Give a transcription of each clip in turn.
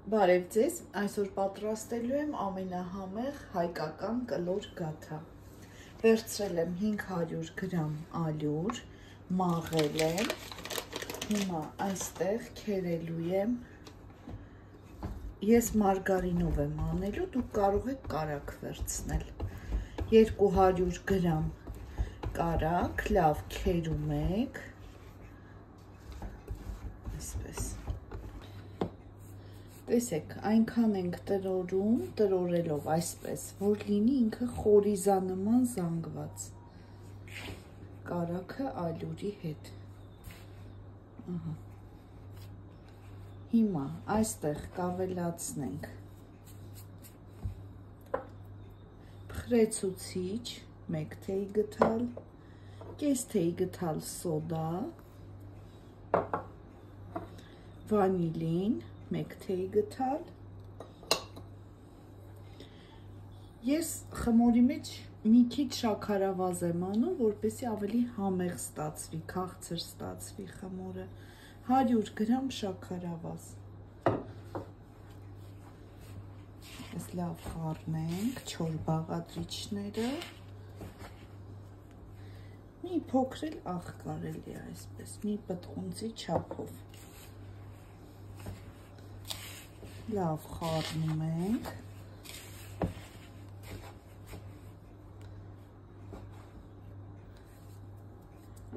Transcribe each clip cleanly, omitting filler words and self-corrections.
Բարև ձեզ, այսօր պատրաստելու եմ ամենահամեղ հայկական կլոր գաթա։ Վերցրել եմ 500 գրամ ալյուր, մաղել եմ, հիմա այստեղ քերելու եմ, ես մարգարինով եմ անելու, դուք կարող եք կարագ վերցնել, 200 գրամ կարագ, լավ քերում եք, այսպես։ Տեսեք, այնքան ենք տրորում, տրորելով այսպես, որ լինի ինքը խորիզանման զանգված կարագը ալյուրի հետ։ Հիմա այստեղ կավելացնենք փխրեցուցիչ, 1 թեյ գթալ, կես թեյ գթալ սոդա, վանիլին, 1 թեյ գթալ, ես խմորի մեջ մի քիչ շաքարավազ եմ անում, որպեսզի ավելի համեղ ստացվի, քաղցր ստացվի խմորը, 100 գրամ շաքարավազ, ես լավ խառնենք, չոր բաղադրիչները, մի փոքր էլ աղ կարելի այսպես, մի պտղունցի չափով, լավ խառնում ենք,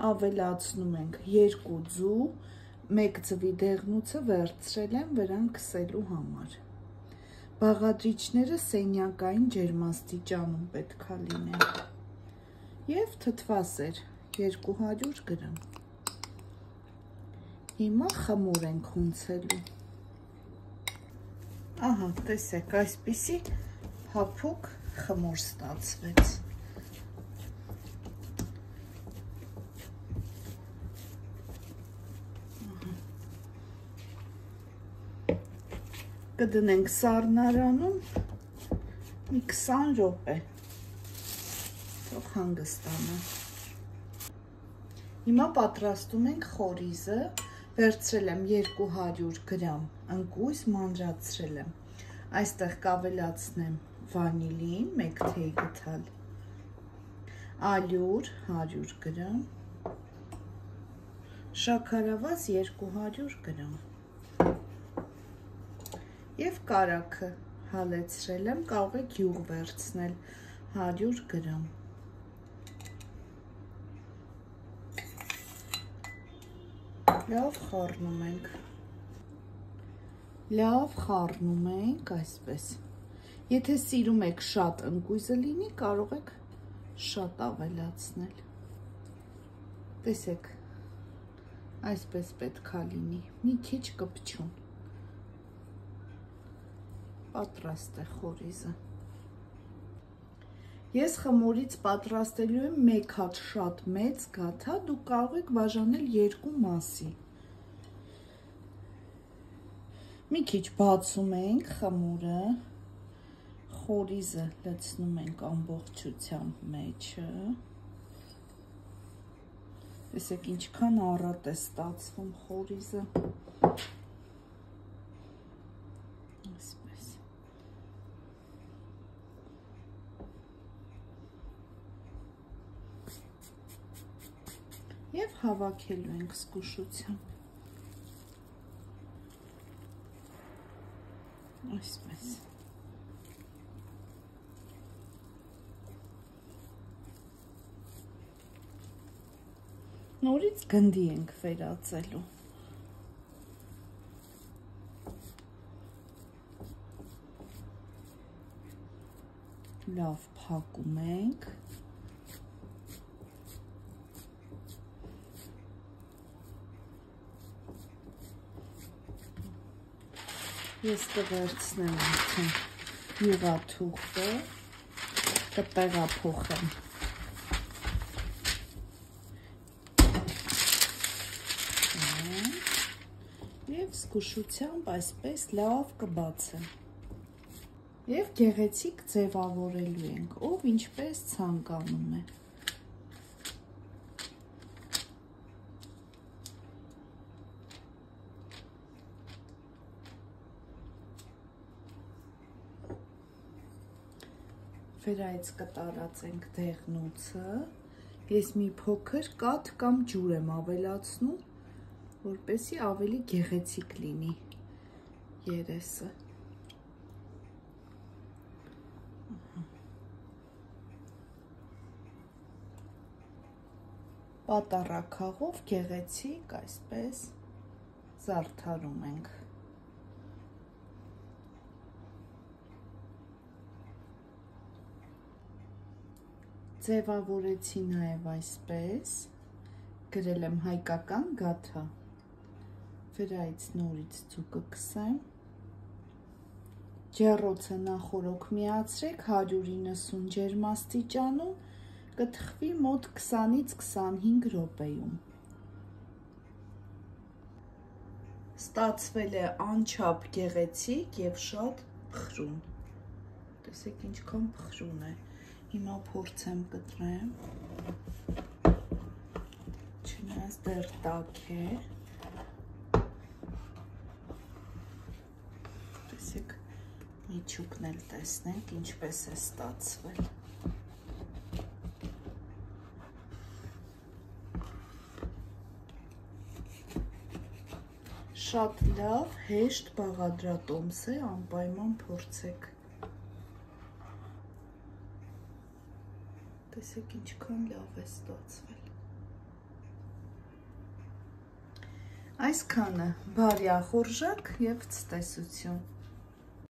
ավելացնում ենք 2 ձու, 1 ձվի դեղնուցը վերցրել եմ վրան քսելու համար, բաղադրիչները սենյակային ջերմաստիճանում պետք է լինեն և թթվասեր 200 գրամ, հիմա խմոր ենք հունցելու, ահա տեսեք այսպիսի փափուկ խմոր ստացվեց, կդնենք սառնարանում մի 20 րոպե, թող հանգստանա, հիմա պատրաստում ենք խորիզը, վերցրել եմ 200 գրամ ընկույզ մանրացրել եմ, այստեղ կավելացնեմ վանիլին, 1 թեյ գթալ, ալյուր 100 գրամ, շաքարավազ 200 գրամ և կարագը հալեցրել եմ, կարող եք յուղ վերցնել 100 գրամ, լավ խառնում ենք այսպես, եթե սիրում եք շատ ընկույզը լինի, կարող եք շատ ավելացնել, տեսեք, այսպես պետք է լինի, մի քիչ կպչուն, պատրաստ է խորիզը, ես խմորից պատրաստելու եմ 1 հատ շատ մեծ գաթա, դուք կարող եք բաժանել 2 մասի, մի քիչ բացում ենք խմորը, խորիզը լցնում ենք ամբողջությամբ մեջը, տեսեք ինչքան առատ է ստացվում խորիզը, այսպես, և հավաքելու ենք զգուշությամբ, այսպես, նորից գնդի ենք վերածելու, լավ փակում ենք, ես կվերցնեմ արդեն յուղաթուղթը, կտեղափոխեմ և զգուշությամբ այսպես լավ կբացեմ և գեղեցիկ ձևավորելու ենք, ով ինչպես ցանկանում է, Վերայից կտարածենք դեղնոցը, ես մի փոքր կաթ կամ ջուր եմ ավելացնում, որպեսզի ավելի գեղեցիկ լինի երեսը։ Պատառաքաղով գեղեցիկ այսպես զարդարում ենք։ Ձևավորեցի նաև այսպես, գրել եմ հայկական գաթա, վերայից նորից ձուկը կսեմ, ջեռոցը նախորոք միացրեք 190 ջերմաստիճանում, կթխվի մոտ 20-ից 25 րոպեում։ Ստացվել է անչափ գեղեցիկ և շատ փխրուն, տեսեք ինչքան փխրուն է, հիմա փորձեմ կտրեմ, չնայած դեռ տաք է, տեսեք միջուկն էլ տեսնենք ինչպես է ստացվել։ Շատ լավ, հեշտ բաղադրատոմս է, անպայման փորձեք։ Տեսեք ինչքան լավ է ստացվել։ Այսքանը, բարի ախորժակ և ցտեսություն։